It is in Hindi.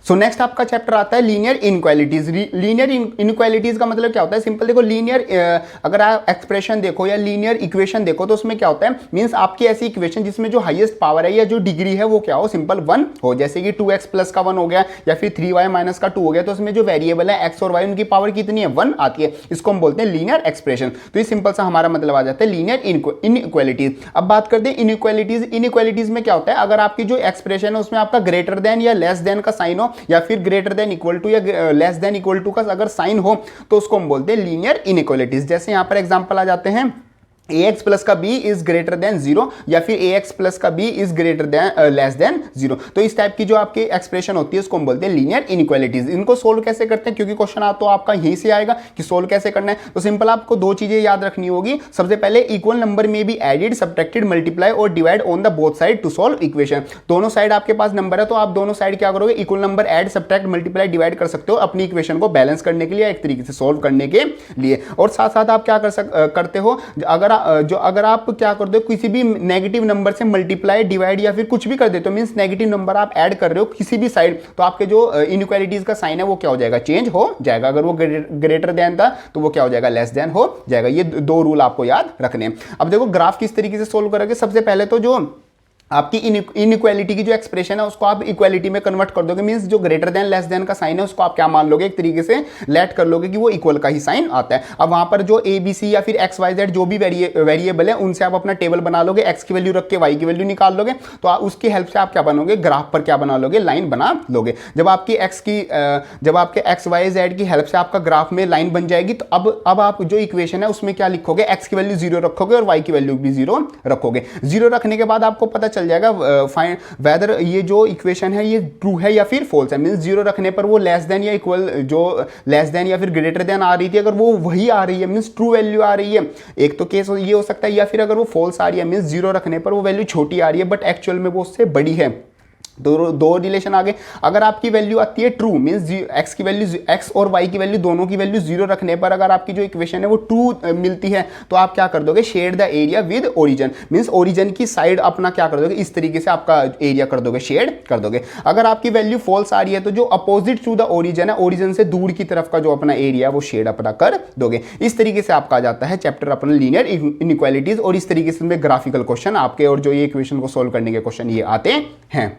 सो नेक्स्ट आपका चैप्टर आता है लीनियर इनइक्वालिटीज। लीनियर इनइक्वालिटीज का मतलब क्या होता है, सिंपल देखो, लीनियर अगर आप एक्सप्रेशन देखो या लीनियर इक्वेशन देखो तो उसमें क्या होता है, मींस आपकी ऐसी इक्वेशन जिसमें जो हाईएस्ट पावर है या जो डिग्री है वो क्या हो, सिंपल 1 हो। जैसे कि 2x प्लस का 1 हो गया या फिर 3y माइनस का 2 हो गया, तो उसमें जो वेरिएबल है x और y उनकी पावर कितनी है, 1 आती है। इसको हम बोलते हैं लीनियर एक्सप्रेशन। तो ये सिंपल सा हमारा मतलब आ जाता है लीनियर इनइक्वालिटीज। अब बात करते हैं इनइक्वालिटीज। इनइक्वालिटीज में क्या होता है, अगर आपकी जो एक्सप्रेशन है उसमें आपका ग्रेटर देन या लेस देन का साइन हो या फिर ग्रेटर देन इक्वल टू या लेस देन इक्वल टू का अगर साइन हो तो उसको हम बोलते हैं लीनियर इनइक्वालिटीज। जैसे यहां पर एग्जांपल आ जाते हैं, ax प्लस का b इज ग्रेटर देन 0 या फिर ax प्लस का b is greater than less than 0। तो इस टाइप की जो आपकी एक्सप्रेशन होती है उसको हम बोलते हैं लीनियर इनइक्वालिटीज। इनको सोल्व कैसे करते हैं, क्योंकि क्वेश्चन आ तो आपका यहीं से आएगा कि सोल्व कैसे करना है। तो सिंपल आपको दो चीजें याद रखनी होगी। सबसे पहले इक्वल नंबर में भी एडिड, सब्ट्रैक्टेड, मल्टीप्लाई और divide on the both side to solve equation. दोनों साइड आपके पास नंबर है तो आप दोनों साइड क्या करोगे, equal number add, subtract, multiply, divide कर सकते हो अपनी इक्वेशन को बैलेंस करने के लिए, एक तरीके से सोल्व करने के लिए। और साथ साथ आप क्या करते हो, अगर आप क्या करते हो, किसी भी नेगेटिव नंबर से मल्टीप्लाई, डिवाइड या फिर कुछ भी कर देते हो, मींस नेगेटिव नंबर आप ऐड कर रहे हो किसी भी साइड, तो आपके जो इनइक्वालिटीज का साइन है वो क्या हो जाएगा, चेंज हो जाएगा। अगर वो ग्रेटर देन था तो वो क्या हो जाएगा, लेस देन हो जाएगा। ये दो रूल आपको याद रखने हैं। अब देखो ग्राफ किस तरीके से सोल्व करोगे। सबसे पहले तो जो आपकी इनइक्वालिटी की जो एक्सप्रेशन है उसको आप इक्वालिटी में कन्वर्ट कर दोगे। मींस जो ग्रेटर देन लेस देन का साइन है उसको आप क्या मान लोगे, एक तरीके से लेट कर लोगे कि वो इक्वल का ही साइन आता है। अब वहां पर जो ए बी सी या फिर एक्स वाई जेड जो भी वेरिएबल है उनसे आप अपना टेबल बना लोगे, एक्स की वैल्यू रख के वाई की वैल्यू निकाल लोगे। तो उसकी हेल्प से आप क्या बनोगे, ग्राफ पर क्या बना लोगे, लाइन बना लोगे। जब आपके एक्स वाई जेड की हेल्प से आपका ग्राफ में लाइन बन जाएगी तो अब आप जो इक्वेशन है उसमें क्या लिखोगे, एक्स की वैल्यू 0 रखोगे और वाई की वैल्यू भी 0 रखोगे। 0 रखने के बाद आपको पता चल जाएगा फाइंड वेदर ये जो इक्वेशन है ये ट्रू है या फिर फॉल्स है। मींस 0 रखने पर वो लेस देन या इक्वल, जो लेस देन या फिर ग्रेटर देन आ रही थी, अगर वो वही आ रही है मींस ट्रू वैल्यू आ रही है, एक तो केस ये हो सकता है। या फिर अगर वो फॉल्स आ रही है मींस 0 रखने पर वो वैल्यू छोटी आ रही है बट एक्चुअल में वो उससे बड़ी है। दो रिलेशन आगे। अगर आपकी वैल्यू आती है ट्रू, मींस एक्स की वैल्यू, एक्स और वाई की वैल्यू दोनों की वैल्यू 0 रखने पर अगर आपकी जो इक्वेशन है वो ट्रू मिलती है तो आप क्या कर दोगे, shade the area with origin. Means origin की साइड अपना क्या कर दोगे, इस तरीके से आपका एरिया कर दोगे, शेड कर दोगे। अगर आपकी वैल्यू फॉल्स आ रही है तो जो अपोजिट टू द ओरिजिन है, ओरिजिन से दूर की तरफ का जो अपना एरिया वो शेड अपना कर दोगे। इस तरीके से आपका आ जाता है चैप्टर अपना लीनियर इनइक्वालिटीज। और इस तरीके से ग्राफिकल क्वेश्चन आपके और जो ये इक्वेशन को सोल्व करने के क्वेश्चन ये आते हैं।